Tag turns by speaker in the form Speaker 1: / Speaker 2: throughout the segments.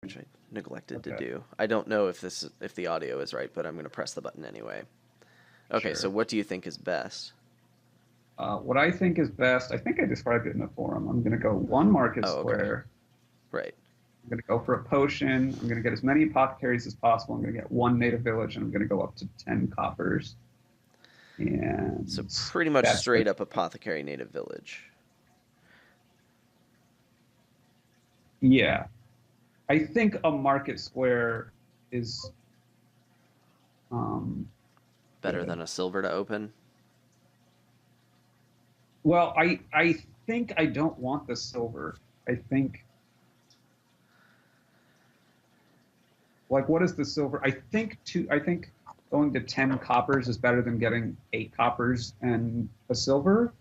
Speaker 1: which I neglected to
Speaker 2: Okay,
Speaker 1: do. I don't know if the audio is right, but I'm going to press the button anyway. Okay, so
Speaker 2: sure.
Speaker 1: what do you think is best?
Speaker 2: What I think is best, I think I described it in the forum. I'm going to go one market
Speaker 1: Oh, okay.
Speaker 2: square.
Speaker 1: Right.
Speaker 2: I'm going to go for a potion. I'm going to get as many apothecaries as possible. I'm going to get one native village, and I'm going to go up to 10 coppers.
Speaker 1: So
Speaker 2: And
Speaker 1: pretty much
Speaker 2: that's
Speaker 1: straight
Speaker 2: the,
Speaker 1: up Apothecary native village.
Speaker 2: yeah. I think a market square is um,
Speaker 1: Better
Speaker 2: good.
Speaker 1: than a silver to open.
Speaker 2: Well, I think I don't want the silver. I think like what is the silver? I think going to 10 coppers is better than getting 8 coppers and a silver.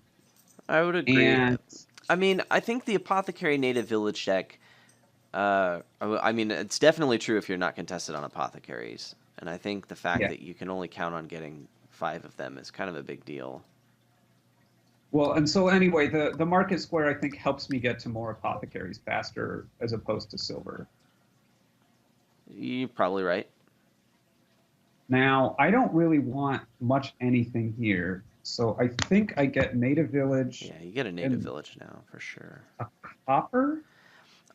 Speaker 1: I would agree.
Speaker 2: And
Speaker 1: I mean, I think the Apothecary native village deck. I mean, it's definitely true if you're not contested on apothecaries, and I think the fact
Speaker 2: yeah.
Speaker 1: that you can only count on getting 5 of them is kind of a big deal.
Speaker 2: Well, and so anyway, the market square I think helps me get to more apothecaries faster as opposed to silver.
Speaker 1: You're probably right.
Speaker 2: Now, I don't really want much anything here. So I think I get native village
Speaker 1: Yeah, you get a native
Speaker 2: and
Speaker 1: village now for sure.
Speaker 2: a copper.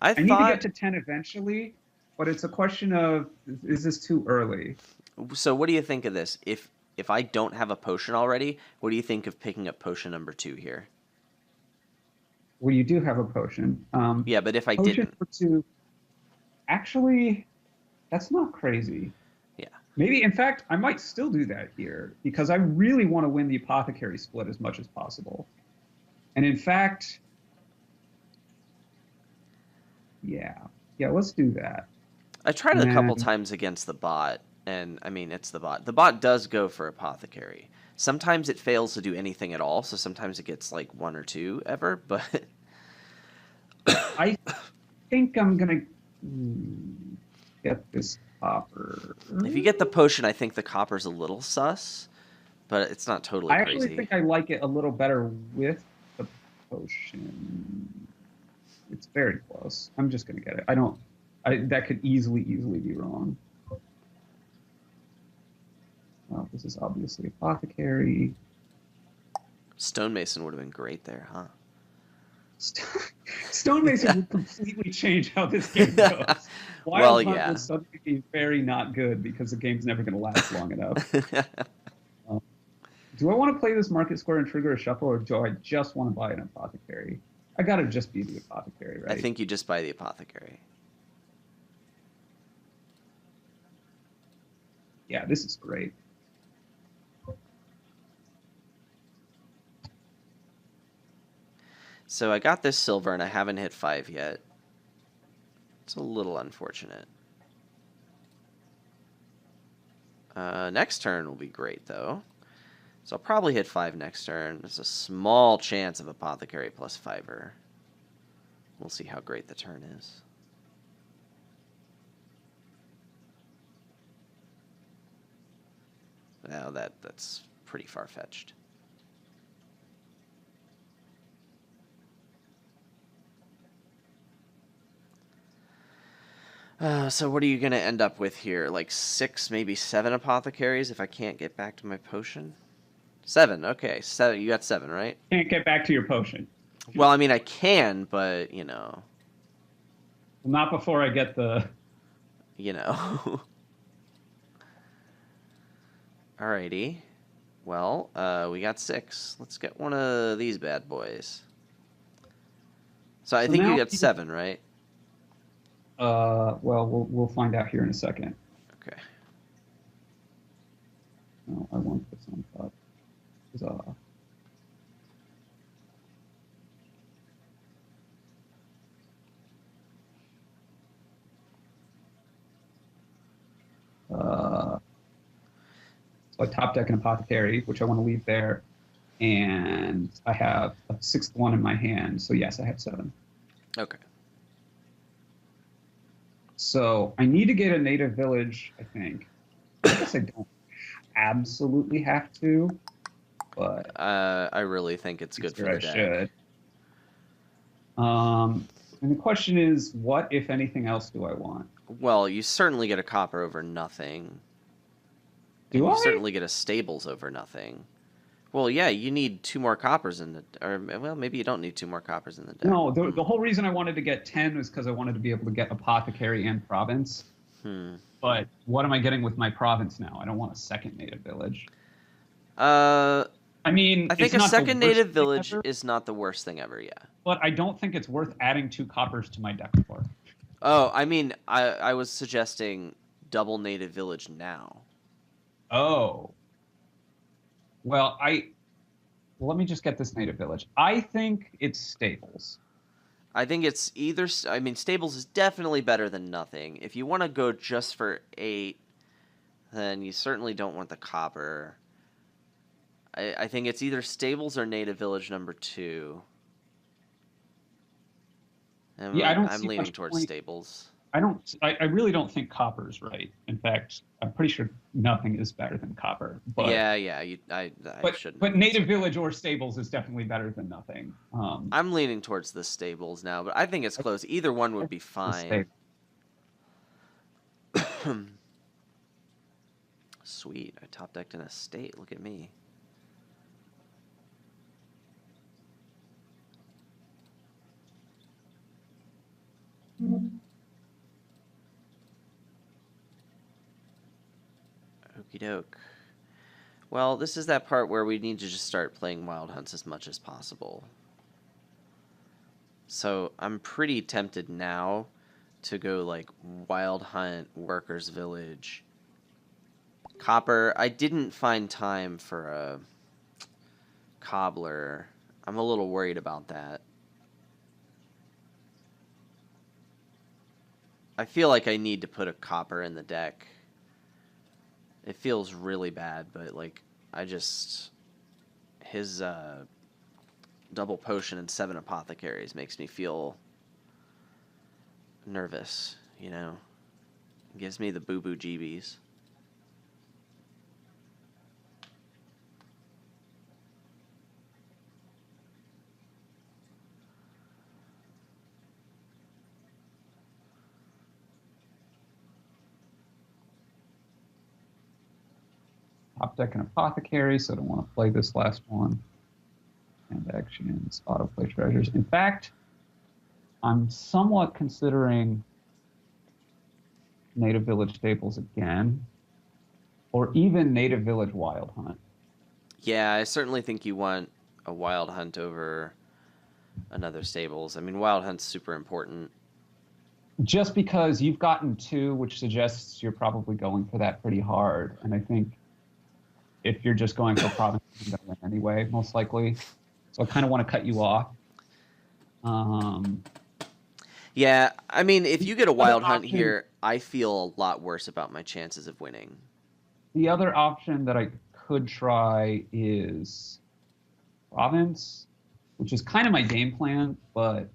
Speaker 1: I
Speaker 2: I need to
Speaker 1: thought
Speaker 2: get to 10 eventually, but it's a question of is this too early?
Speaker 1: so. What do you think of this? If I don't have a potion already, what do you think of picking up potion number 2 here?
Speaker 2: Well, you do have a potion.
Speaker 1: Yeah, but if I
Speaker 2: Potion
Speaker 1: didn't,
Speaker 2: for 2. Actually, that's not crazy.
Speaker 1: yeah,
Speaker 2: Maybe, in fact, I might still do that here because I really want to win the apothecary split as much as possible. And in fact, yeah, yeah, let's do that.
Speaker 1: I tried it
Speaker 2: And
Speaker 1: a couple
Speaker 2: then
Speaker 1: times against the bot, and I mean, it's the bot. The bot does go for apothecary. Sometimes it fails to do anything at all, so sometimes it gets like 1 or 2 ever, but
Speaker 2: I think I'm gonna get this copper.
Speaker 1: if you get the potion, I think the copper's a little sus, but it's not totally
Speaker 2: I actually
Speaker 1: crazy.
Speaker 2: think I like it a little better with the potion. It's very close. I'm just gonna get it. I don't. That could easily be wrong. Well, this is obviously apothecary.
Speaker 1: Stonemason would have been great there, huh?
Speaker 2: Stonemason would completely change how this game goes.
Speaker 1: Well,
Speaker 2: Wild Hunt will
Speaker 1: yeah.
Speaker 2: suddenly be very not good because the game's never going to last long enough. Um, do I want to play this market square and trigger a shuffle, or do I just want to buy an apothecary? I gotta just be the apothecary,
Speaker 1: I
Speaker 2: right?
Speaker 1: think you just buy the apothecary.
Speaker 2: Yeah, this is great.
Speaker 1: So I got this silver and I haven't hit 5 yet. It's a little unfortunate. Next turn will be great, though. So I'll probably hit 5 next turn. There's a small chance of Apothecary plus 5-er. We'll see how great the turn is. Now that's pretty far-fetched. So what are you going to end up with here? Like 6, maybe 7 apothecaries if I can't get back to my potion? 7, okay. 7, you got 7, right?
Speaker 2: Can't get back to your potion.
Speaker 1: Well, I mean, I can, but, you know.
Speaker 2: Not before I get the...
Speaker 1: You know. Alrighty. Well, we got 6. Let's get one of these bad boys. So I think you got 7, right?
Speaker 2: Well, we'll find out here in a second.
Speaker 1: Okay.
Speaker 2: No, I want this on top. Huzzah. So I top deck an apothecary, which I want to leave there, and I have a 6th one in my hand. So yes, I have 7.
Speaker 1: Okay.
Speaker 2: So I need to get a native village, I think. I guess I don't absolutely have to, but
Speaker 1: I really think it's good for the deck.
Speaker 2: should. And the question is, what, if anything else, do I want?
Speaker 1: Well, you certainly get a copper over nothing, and
Speaker 2: Do
Speaker 1: you
Speaker 2: I?
Speaker 1: certainly get a stables over nothing. Well, yeah, you need 2 more coppers in the, or well, maybe you don't need 2 more coppers in the deck.
Speaker 2: No, the whole reason I wanted to get 10 was because I wanted to be able to get Apothecary and Province.
Speaker 1: Hmm.
Speaker 2: But what am I getting with my Province now? I don't want a second native village.
Speaker 1: Uh,
Speaker 2: I mean,
Speaker 1: I think
Speaker 2: it's
Speaker 1: a
Speaker 2: not the
Speaker 1: second
Speaker 2: worst
Speaker 1: native
Speaker 2: thing
Speaker 1: village
Speaker 2: ever,
Speaker 1: is not the worst thing ever. Yeah.
Speaker 2: but I don't think it's worth adding 2 coppers to my deck for.
Speaker 1: Oh, I mean, I was suggesting double native village now.
Speaker 2: Oh. Well, let me just get this native village. I think it's stables.
Speaker 1: I think it's either. I mean, stables is definitely better than nothing. If you want to go just for 8, then you certainly don't want the copper. I think it's either stables or native village number 2.
Speaker 2: Yeah, I don't
Speaker 1: I'm
Speaker 2: see
Speaker 1: leaning
Speaker 2: much
Speaker 1: towards
Speaker 2: point.
Speaker 1: stables.
Speaker 2: I really don't think copper's right. In fact, I'm pretty sure nothing is better than copper.
Speaker 1: Yeah, yeah. I shouldn't
Speaker 2: But
Speaker 1: have
Speaker 2: native
Speaker 1: answered that.
Speaker 2: village or stables is definitely better than nothing.
Speaker 1: I'm leaning towards the stables now, but I think it's close. Either one
Speaker 2: I
Speaker 1: would
Speaker 2: think
Speaker 1: be
Speaker 2: the
Speaker 1: fine.
Speaker 2: stable.
Speaker 1: Sweet. I top decked an estate. Look at me. Okie doke. Well, this is that part where we need to just start playing Wild Hunts as much as possible. So I'm pretty tempted now to go like Wild Hunt, Workers Village, Copper. I didn't find time for a Cobbler. I'm a little worried about that. I feel like I need to put a Copper in the deck. It feels really bad, but like I just his double potion and 7 apothecaries makes me feel nervous, you know. It gives me the boo-boo jeebies.
Speaker 2: Top deck and Apothecary, so I don't want to play this last one. And actions, autoplay treasures. In fact, I'm somewhat considering Native Village Staples again, or even Native Village Wild Hunt.
Speaker 1: Yeah, I certainly think you want a Wild Hunt over another Stables. I mean, Wild Hunt's super important.
Speaker 2: Just because you've gotten 2, which suggests you're probably going for that pretty hard. And I think if you're just going for Province, you're going to win anyway, most likely. So I kind of want to cut you off.
Speaker 1: Yeah, I mean, if you get a Wild Hunt
Speaker 2: Option,
Speaker 1: here, I feel a lot worse about my chances of winning.
Speaker 2: the other option that I could try is Province, which is kind of my game plan, but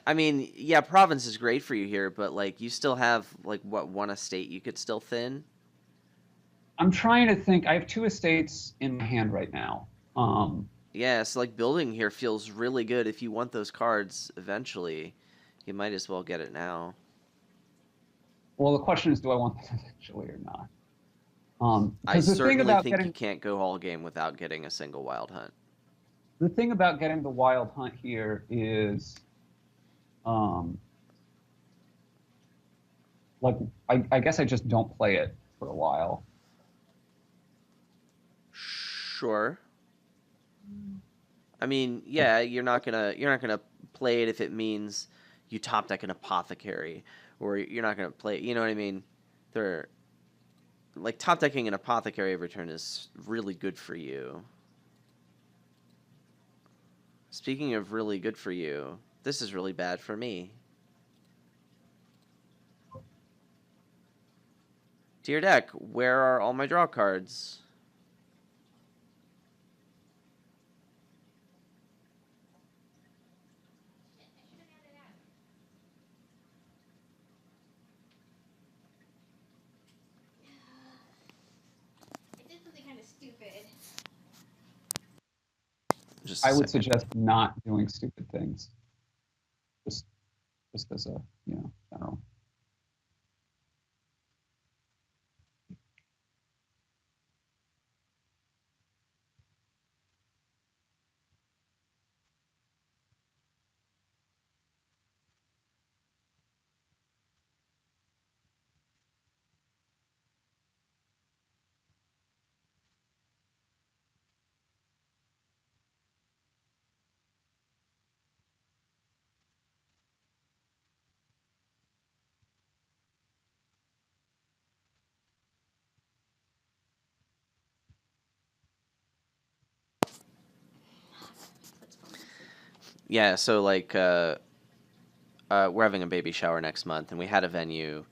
Speaker 1: I mean, yeah, Province is great for you here, but like you still have like what, one estate you could still thin?
Speaker 2: I'm trying to think. I have 2 estates in my hand right now.
Speaker 1: Yeah, so like building here feels really good. If you want those cards eventually, you might as well get it now.
Speaker 2: Well, the question is, do I want them eventually or not?
Speaker 1: I
Speaker 2: Because
Speaker 1: certainly think you can't go all game without getting a single Wild Hunt.
Speaker 2: the thing about getting the Wild Hunt here is, um, like I guess I just don't play it for a while.
Speaker 1: Sure. I mean, yeah, you're not gonna play it if it means you top deck an apothecary, or you're not gonna play. You know what I mean? They're like top decking an apothecary every turn is really good for you. Speaking of really good for you, this is really bad for me. Dear deck, where are all my draw cards?
Speaker 3: I did something kind of stupid.
Speaker 1: Just a
Speaker 2: I would
Speaker 1: second.
Speaker 2: suggest not doing stupid things. Just as a general.
Speaker 1: Yeah, so like we're having a baby shower next month, and we had a venue,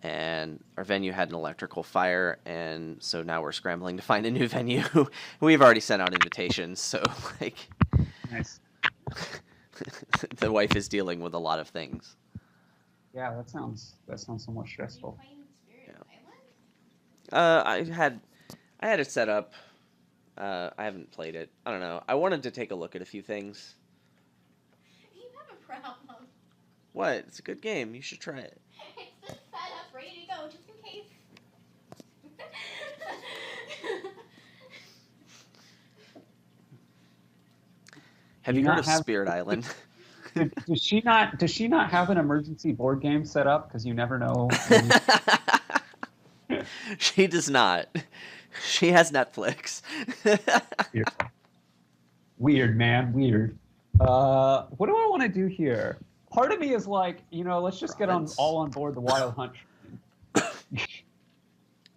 Speaker 1: and our venue had an electrical fire, and so now we're scrambling to find a new venue. We've already sent out invitations, so like
Speaker 2: Nice.
Speaker 1: the wife is dealing with a lot of things.
Speaker 2: Yeah, that sounds somewhat
Speaker 3: Are you
Speaker 2: stressful.
Speaker 3: playing Spirit Island?
Speaker 1: I had it set up. I haven't played it. I don't know. I wanted to take a look at a few things.
Speaker 3: You have a problem.
Speaker 1: What? It's a good game. You should try it.
Speaker 3: It's the setup ready to go, just in case.
Speaker 1: Have
Speaker 2: Do
Speaker 1: you
Speaker 2: you
Speaker 1: heard
Speaker 2: not
Speaker 1: of
Speaker 2: have-
Speaker 1: Spirit Island?
Speaker 2: Does she not have an emergency board game set up? Because you never know.
Speaker 1: She does not. She has Netflix.
Speaker 2: Weird, man. Weird. What do I want to do here? Part of me is like, let's just get
Speaker 1: Province.
Speaker 2: all on board the Wild Hunt train.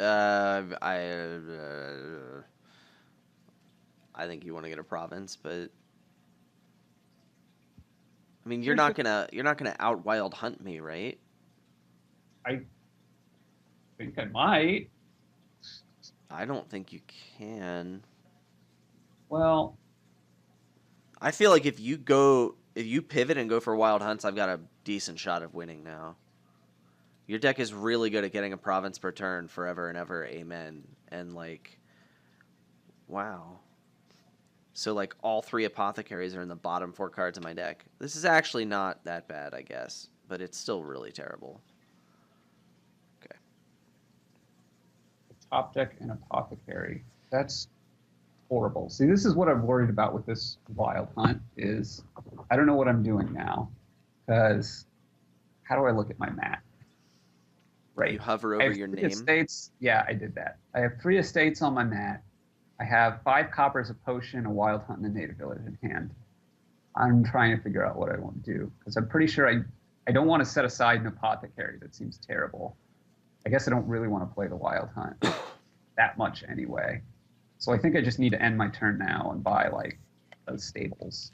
Speaker 1: I think you want to get a province, but I mean, you're not gonna out wild hunt me, right?
Speaker 2: I think I might.
Speaker 1: I don't think you can.
Speaker 2: Well,
Speaker 1: I feel like if you pivot and go for wild hunts, I've got a decent shot of winning now. Your deck is really good at getting a province per turn forever and ever, amen. And like, wow. So like all 3 apothecaries are in the bottom 4 cards of my deck. This is actually not that bad, I guess, but it's still really terrible. Okay.
Speaker 2: top deck and Apothecary. That's horrible. See, this is what I'm worried about with this Wild Hunt is I don't know what I'm doing now. Because how do I look at my map? Right.
Speaker 1: You hover
Speaker 2: I
Speaker 1: over
Speaker 2: have
Speaker 1: your
Speaker 2: 3
Speaker 1: name.
Speaker 2: estates. Yeah, I did that. I have 3 estates on my mat. I have 5 coppers, a potion, a Wild Hunt, and a native village in hand. I'm trying to figure out what I want to do because I'm pretty sure I don't want to set aside an Apothecary. That seems terrible. I guess I don't really want to play the Wild Hunt that much anyway. So I think I just need to end my turn now and buy like those stables.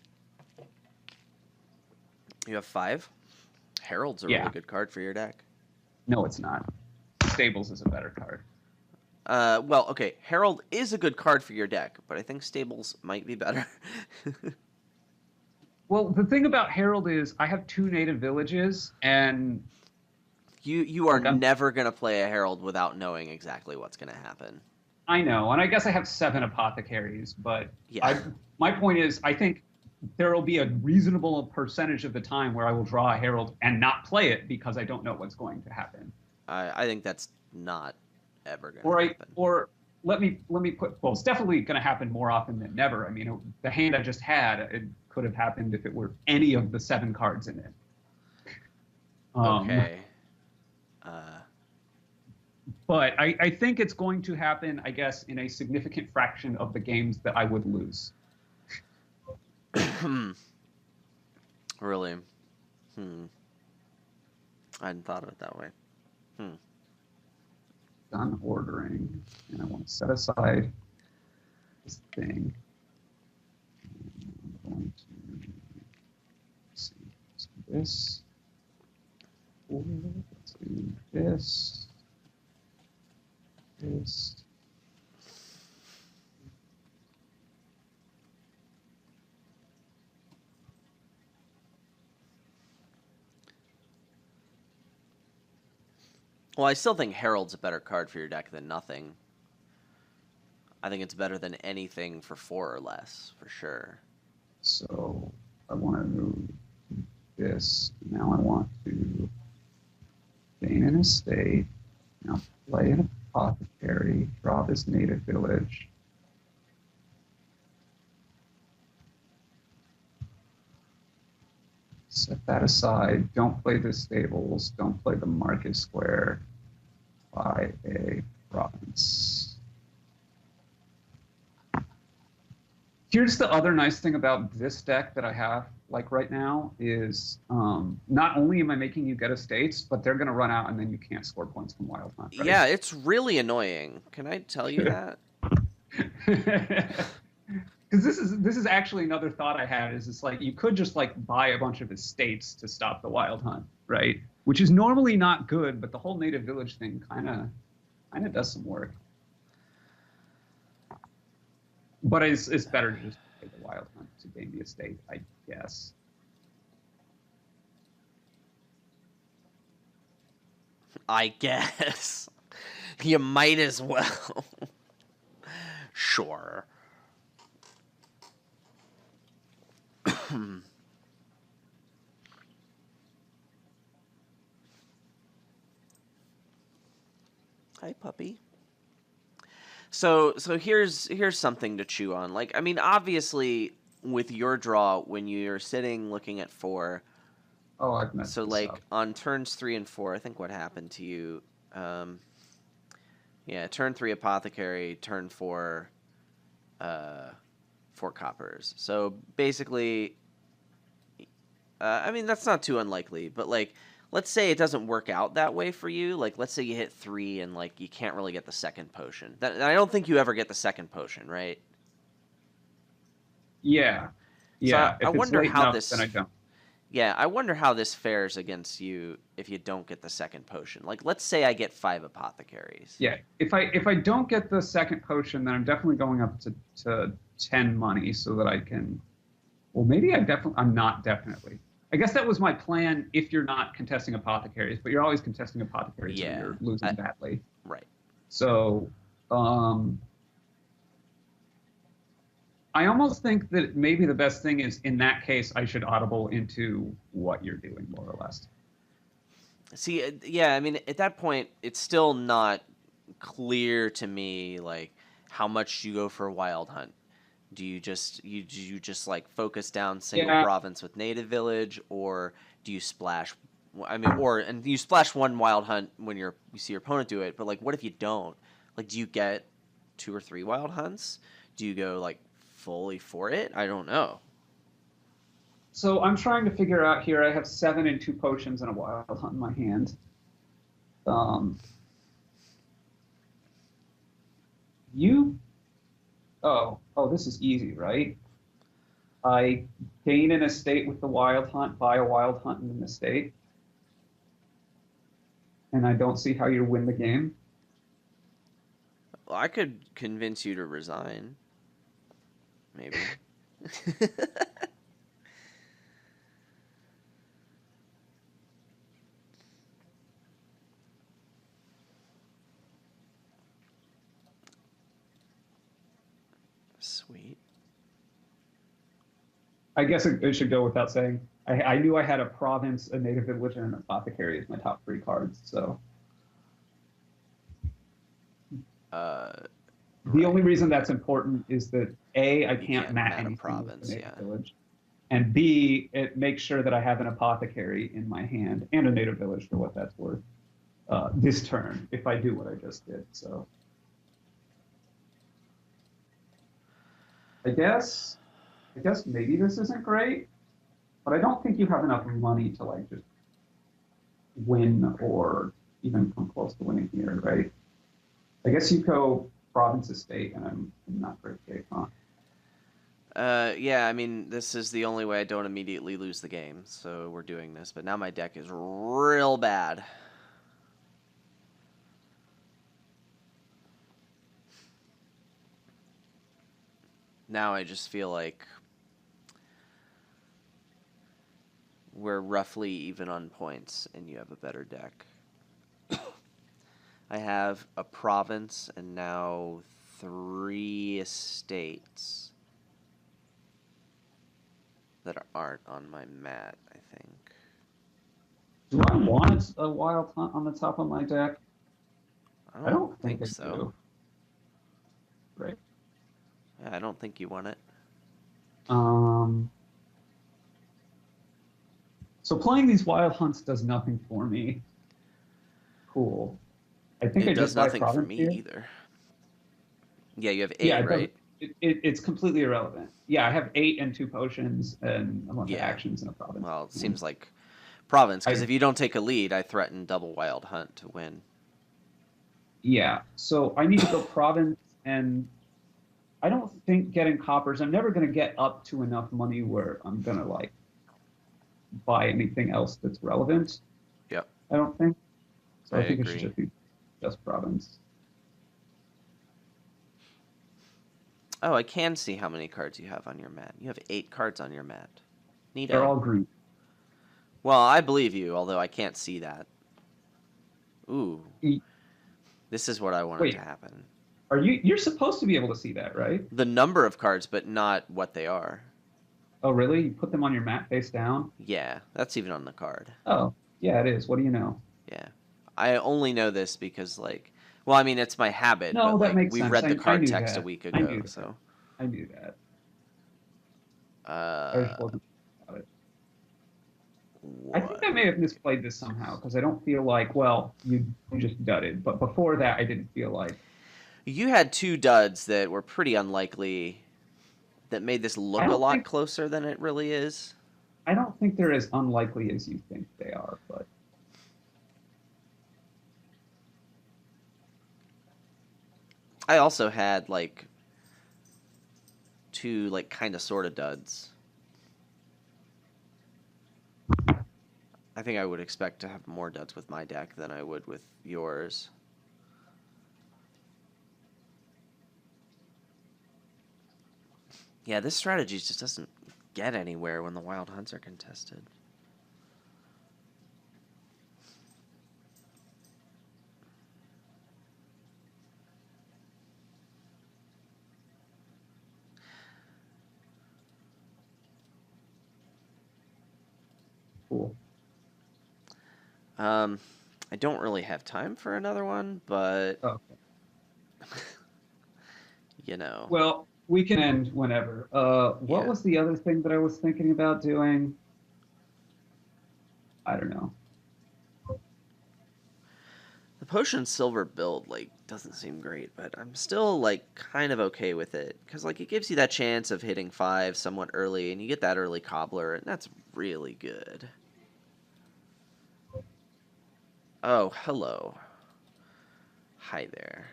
Speaker 1: You have 5? Herald's a
Speaker 2: Yeah.
Speaker 1: really good card for your deck.
Speaker 2: No, it's not. Stables is a better card.
Speaker 1: Well, okay, Herald is a good card for your deck, but I think Stables might be better.
Speaker 2: Well, the thing about Herald is I have 2 native villages, and
Speaker 1: You are
Speaker 2: Like,
Speaker 1: never going to play a Herald without knowing exactly what's going to happen.
Speaker 2: I know, and I guess I have 7 apothecaries, but
Speaker 1: Yeah.
Speaker 2: my point is I think there will be a reasonable percentage of the time where I will draw a Herald and not play it because I don't know what's going to happen.
Speaker 1: I think that's not ever going to happen.
Speaker 2: Or let me put, well, it's definitely going to happen more often than never. I mean, the hand I just had, it could have happened if it were any of the 7 cards in it.
Speaker 1: Okay.
Speaker 2: But I think it's going to happen, I guess, in a significant fraction of the games that I would lose.
Speaker 1: Really? I hadn't thought of it that way.
Speaker 2: Done ordering, and I want to set aside this thing. I'm going to see, let's do this. Let's do this. This.
Speaker 1: Well, I still think Herald's a better card for your deck than nothing. I think it's better than anything for 4 or less, for sure.
Speaker 2: So I want to move this. this. Now I want to gain an estate. Now play an apothecary. Draw this native village. Set that aside. Don't play the stables. Don't play the market square. Buy a province. Here's the other nice thing about this deck that I have, like right now, is not only am I making you get estates, but they're going to run out and then you can't score points from Wild Hunt. Right?
Speaker 1: Yeah, it's really annoying. Can I tell you that?
Speaker 2: Because this is actually another thought I had, is it's like you could just like buy a bunch of estates to stop the Wild Hunt, right? Which is normally not good, but the whole native village thing kind of does some work. But it's better to just play the Wild Hunt to gain the estate, I guess.
Speaker 1: I guess. You might as well. Sure. Hi, puppy. So here's something to chew on. Like, I mean, obviously, with your draw, when you're sitting looking at 4.
Speaker 2: Oh, I've messed
Speaker 1: So
Speaker 2: this
Speaker 1: like
Speaker 2: up.
Speaker 1: on turns 3 and 4, I think what happened to you. Yeah, turn 3 apothecary, turn 4, 4 coppers. So basically, I mean that's not too unlikely, but like. Let's say it doesn't work out that way for you. Like, let's say you hit 3 and, like, you can't really get the second potion. I don't think you ever get the second potion, right?
Speaker 2: Yeah.
Speaker 1: So I
Speaker 2: If it's
Speaker 1: wonder
Speaker 2: late
Speaker 1: how
Speaker 2: enough,
Speaker 1: this...
Speaker 2: then I don't.
Speaker 1: Yeah, I wonder how this fares against you if you don't get the second potion. Like, let's say I get 5 apothecaries.
Speaker 2: Yeah, if I don't get the second potion, then I'm definitely going up to 10 money so that I can... Well, maybe I'm not definitely. I guess that was my plan if you're not contesting apothecaries, but you're always contesting apothecaries when you're losing badly.
Speaker 1: Right.
Speaker 2: So, I almost think that maybe the best thing is, in that case, I should audible into what you're doing, more or less.
Speaker 1: See, yeah, I mean, at that point, it's still not clear to me, like, how much you go for a Wild Hunt. Do you just like focus down single province with native village, or do you splash? I mean, and you splash 1 Wild Hunt when you see your opponent do it. But like, what if you don't? Like, do you get 2 or 3 Wild Hunts? Do you go like fully for it? I don't know.
Speaker 2: So I'm trying to figure out here. I have 7 and 2 potions and a Wild Hunt in my hand. Oh, this is easy, right? I gain an estate with the Wild Hunt, buy a Wild Hunt in an estate, and I don't see how you win the game.
Speaker 1: Well, I could convince you to resign. Maybe. Sweet.
Speaker 2: I guess it should go without saying. I knew I had a province, a native village, and an apothecary as my top 3 cards. So the only reason that's important is that A, I can't mat anything with the native village, and B, it makes sure that I have an apothecary in my hand and a native village for what that's worth this turn if I do what I just did. So I guess maybe this isn't great, but I don't think you have enough money to like just win or even come close to winning here, right? I guess you go province estate, and I'm in not great shape, huh?
Speaker 1: Yeah, I mean, this is the only way I don't immediately lose the game, so we're doing this. But now my deck is real bad. Now I just feel like we're roughly even on points, and you have a better deck. I have a province and now 3 estates that aren't on my mat, I think.
Speaker 2: Do I want a Wild Hunt on the top of my deck?
Speaker 1: I don't think
Speaker 2: I
Speaker 1: so.
Speaker 2: do. Right.
Speaker 1: Yeah, I don't think you want it.
Speaker 2: So playing these Wild Hunts does nothing for me. Cool. I think I
Speaker 1: It does
Speaker 2: just buy
Speaker 1: nothing for
Speaker 2: Province
Speaker 1: me
Speaker 2: here.
Speaker 1: either. Yeah, you have
Speaker 2: Yeah,
Speaker 1: 8,
Speaker 2: it doesn't.
Speaker 1: right?
Speaker 2: It's completely irrelevant. Yeah, I have 8 and 2 potions and a bunch of
Speaker 1: Yeah.
Speaker 2: actions and a province.
Speaker 1: Well, it seems like Province, because
Speaker 2: I
Speaker 1: if you don't take a lead, I threaten double Wild Hunt to win.
Speaker 2: Yeah, so I need to go province, and I don't think getting coppers. I'm never going to get up to enough money where I'm going to like buy anything else that's relevant.
Speaker 1: Yep,
Speaker 2: I don't think. So
Speaker 1: I
Speaker 2: I think it should
Speaker 1: agree.
Speaker 2: just be just province.
Speaker 1: Oh, I can see how many cards you have on your mat. You have 8 cards on your mat.
Speaker 2: They're all
Speaker 1: Neato.
Speaker 2: green.
Speaker 1: Well, I believe you, although I can't see that. Ooh,
Speaker 2: E-
Speaker 1: this is what I wanted to
Speaker 2: Wait,
Speaker 1: happen.
Speaker 2: you're supposed to be able to see that, right?
Speaker 1: The number of cards, but not what they are.
Speaker 2: Oh, really? You put them on your mat face down?
Speaker 1: Yeah, that's even on the card.
Speaker 2: Oh, yeah, it is. What do you know?
Speaker 1: Yeah. I only know this because, like, well, I mean, it's my habit, but,
Speaker 2: No, that
Speaker 1: like,
Speaker 2: makes
Speaker 1: we
Speaker 2: sense.
Speaker 1: read the
Speaker 2: I
Speaker 1: card
Speaker 2: knew
Speaker 1: text a
Speaker 2: that.
Speaker 1: week
Speaker 2: I
Speaker 1: ago,
Speaker 2: knew that.
Speaker 1: so.
Speaker 2: I knew that. I just
Speaker 1: Uh,
Speaker 2: wasn't about it. I think I
Speaker 1: what?
Speaker 2: may have misplayed this somehow because I don't feel like, well, you just dudded. But before that, I didn't feel like.
Speaker 1: You had 2 duds that were pretty unlikely that made this
Speaker 2: I
Speaker 1: look a
Speaker 2: don't
Speaker 1: lot
Speaker 2: think
Speaker 1: closer than it really is.
Speaker 2: I don't think they're as unlikely as you think they are. But
Speaker 1: I also had, like, 2, like, kind of sort of duds. I think I would expect to have more duds with my deck than I would with yours. Yeah, this strategy just doesn't get anywhere when the Wild Hunts are contested.
Speaker 2: cool.
Speaker 1: I don't really have time for another one, but
Speaker 2: Okay.
Speaker 1: you know,
Speaker 2: Well, we can end whenever. What
Speaker 1: yeah.
Speaker 2: was the other thing that I was thinking about doing? I don't know.
Speaker 1: The potion silver build like doesn't seem great, but I'm still like kind of okay with it because like it gives you that chance of hitting 5 somewhat early, and you get that early cobbler, and that's really good. Oh, hello. Hi there.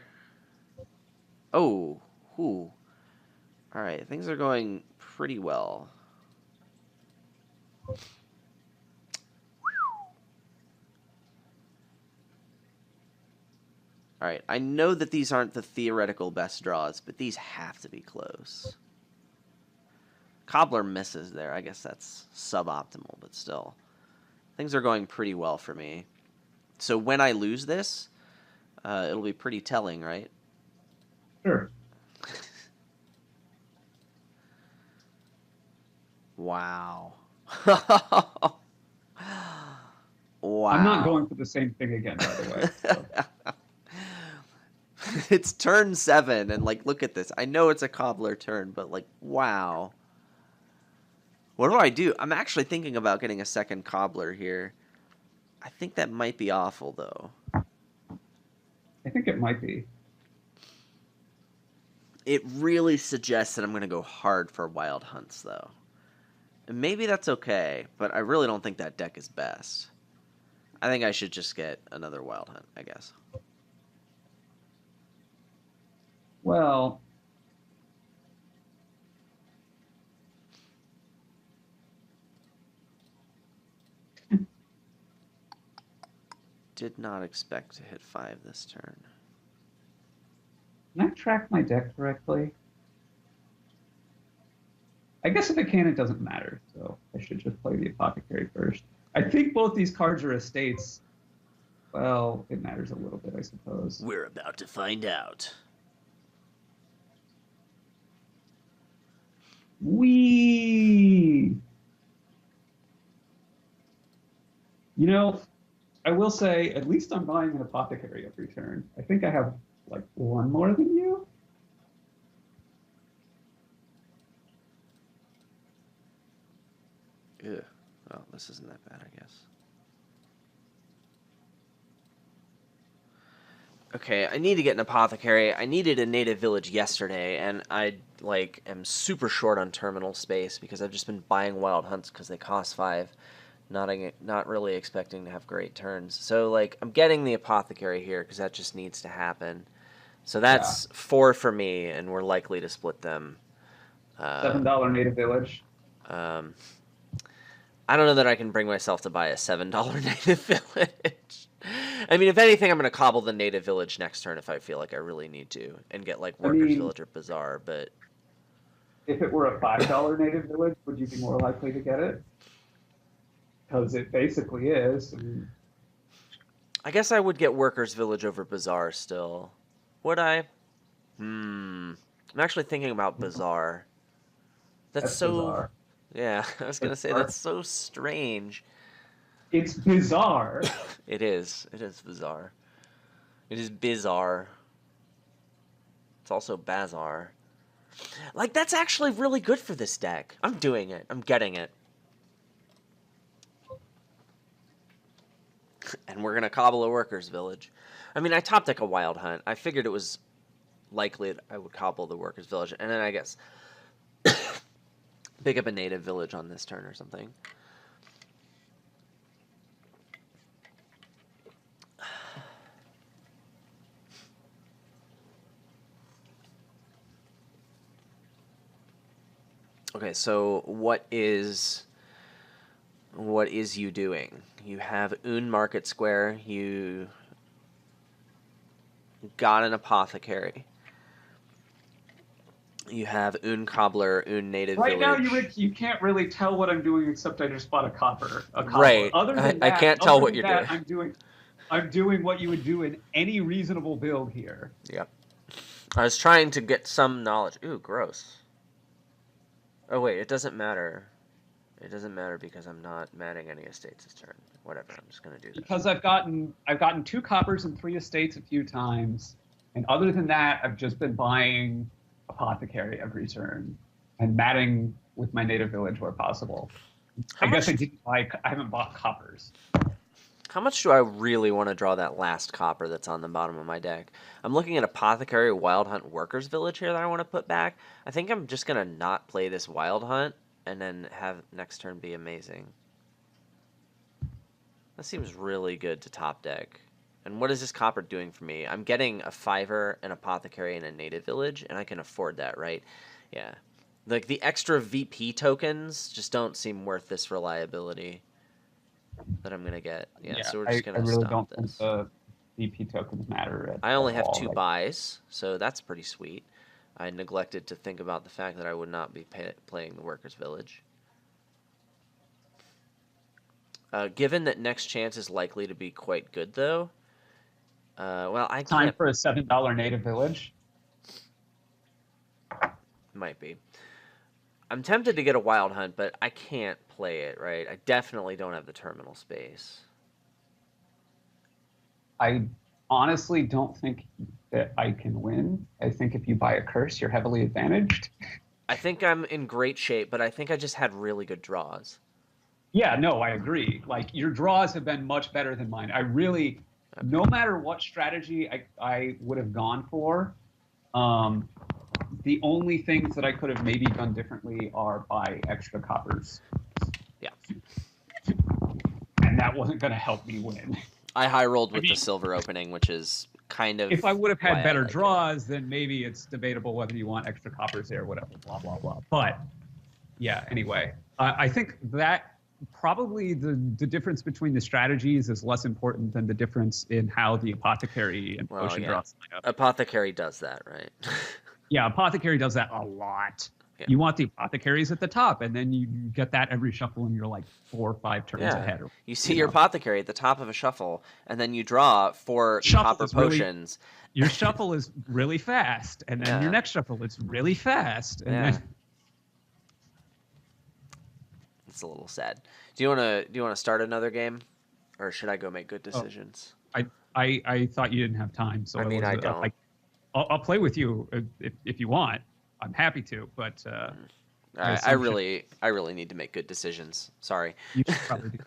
Speaker 1: Oh, whoo. All right, things are going pretty well. All right, I know that these aren't the theoretical best draws, but these have to be close. Cobbler misses there. I guess that's suboptimal, but still. Things are going pretty well for me. So when I lose this, it'll be pretty telling, right?
Speaker 2: Sure.
Speaker 1: Wow. Wow.
Speaker 2: I'm not going for the same thing again, by the way. So.
Speaker 1: It's turn 7, and, like, look at this. I know it's a cobbler turn, but, like, wow. What do I do? I'm actually thinking about getting a second cobbler here. I think that might be awful, though.
Speaker 2: I think it might be.
Speaker 1: It really suggests that I'm going to go hard for Wild Hunts, though. And maybe that's okay, but I really don't think that deck is best. I think I should just get another Wild Hunt, I guess.
Speaker 2: Well,
Speaker 1: Did not expect to hit 5 this turn.
Speaker 2: can I track my deck correctly? I guess if I can, it doesn't matter. So I should just play the Apothecary first. I think both these cards are estates. Well, it matters a little bit, I suppose.
Speaker 1: We're about to find out.
Speaker 2: Wee. You know, I will say, at least I'm buying an Apothecary every turn. I think I have like one more than you.
Speaker 1: Ew. Well, this isn't that bad, I guess. Okay, I need to get an Apothecary. I needed a native village yesterday, and I am super short on terminal space because I've just been buying wild hunts because they cost 5. Not really expecting to have great turns. So I'm getting the Apothecary here because that just needs to happen. So that's 4 for me, and we're likely to split them.
Speaker 2: $7 native village.
Speaker 1: I don't know that I can bring myself to buy a $7 native village. I mean, if anything, I'm going to cobble the native village next turn if I feel like I really need to, and get Workers Village or Bazaar. But
Speaker 2: if it were a $5 native village, would you be more likely to get it? Because it basically is.
Speaker 1: I guess I would get Workers Village over Bazaar still. Would I? I'm actually thinking about Bazaar. That's so
Speaker 2: bizarre.
Speaker 1: Yeah, I was going to say that's so strange.
Speaker 2: It's bizarre.
Speaker 1: It is. It is bizarre. It is bizarre. It's also Bazaar. That's actually really good for this deck. I'm doing it. I'm getting it. And we're going to cobble a Workers Village. I mean, I top deck a Wild Hunt. I figured it was likely that I would cobble the Workers Village. And then I guess pick up a native village on this turn or something. Okay, so what is you doing? You have Un Market Square. You got an Apothecary. You have Un Cobbler, Un Native
Speaker 2: Right
Speaker 1: Village.
Speaker 2: now, you can't really tell what I'm doing except I just bought a copper.
Speaker 1: Right.
Speaker 2: Other than that,
Speaker 1: I can't tell what you're
Speaker 2: doing. I'm doing what you would do in any reasonable build here.
Speaker 1: Yep. I was trying to get some knowledge. Ooh, gross. Oh wait, it doesn't matter. It doesn't matter because I'm not matting any estates this turn. Whatever, I'm just gonna do this.
Speaker 2: Because I've gotten 2 coppers and 3 estates a few times, and other than that, I've just been buying Apothecary every turn and matting with my native village where possible. I haven't bought coppers.
Speaker 1: How much do I really want to draw that last copper that's on the bottom of my deck? I'm looking at Apothecary, Wild Hunt, Workers Village here that I want to put back. I think I'm just going to not play this Wild Hunt and then have next turn be amazing. That seems really good to top deck. And what is this copper doing for me? I'm getting a 5er, an Apothecary, and a Native Village, and I can afford that, right? Yeah. The extra VP tokens just don't seem worth this reliability that I'm going to get. Yeah, so we're just going to
Speaker 2: really
Speaker 1: stop
Speaker 2: don't
Speaker 1: this.
Speaker 2: think the VP tokens matter
Speaker 1: I only have
Speaker 2: all.
Speaker 1: 2 buys, so that's pretty sweet. I neglected to think about the fact that I would not be playing the Workers Village. Given that Next Chance is likely to be quite good, though, I
Speaker 2: Time
Speaker 1: can't...
Speaker 2: for a $7 native village.
Speaker 1: Might be. I'm tempted to get a Wild Hunt, but I can't play it, right? I definitely don't have the terminal space.
Speaker 2: I honestly don't think that I can win. I think if you buy a curse, you're heavily advantaged.
Speaker 1: I think I'm in great shape, but I think I just had really good draws.
Speaker 2: Yeah, no, I agree. Your draws have been much better than mine. I really, no matter what strategy I would have gone for, the only things that I could have maybe done differently are buy extra coppers.
Speaker 1: Yeah.
Speaker 2: And that wasn't going to help me win.
Speaker 1: I high rolled with the silver opening, which is kind of...
Speaker 2: If I would have had better draws, then maybe it's debatable whether you want extra coppers there, whatever, blah, blah, blah. But, yeah, anyway, I think that probably the difference between the strategies is less important than the difference in how the Apothecary and Potion draws line up.
Speaker 1: Apothecary does that, right?
Speaker 2: Yeah, Apothecary does that a lot. Yeah. You want the Apothecaries at the top, and then you get that every shuffle, and you're 4 or 5 turns ahead.
Speaker 1: You see your Apothecary at the top of a shuffle, and then you draw 4 copper potions.
Speaker 2: Your shuffle is really fast, and then your next shuffle is really fast. And then...
Speaker 1: It's a little sad. Do you want to start another game? Or should I go make good decisions?
Speaker 2: I thought you didn't have time, so
Speaker 4: I mean, I don't.
Speaker 2: I'll play with you if you want. I'm happy to, but
Speaker 1: I really need to make good decisions. Sorry.
Speaker 2: you should probably do.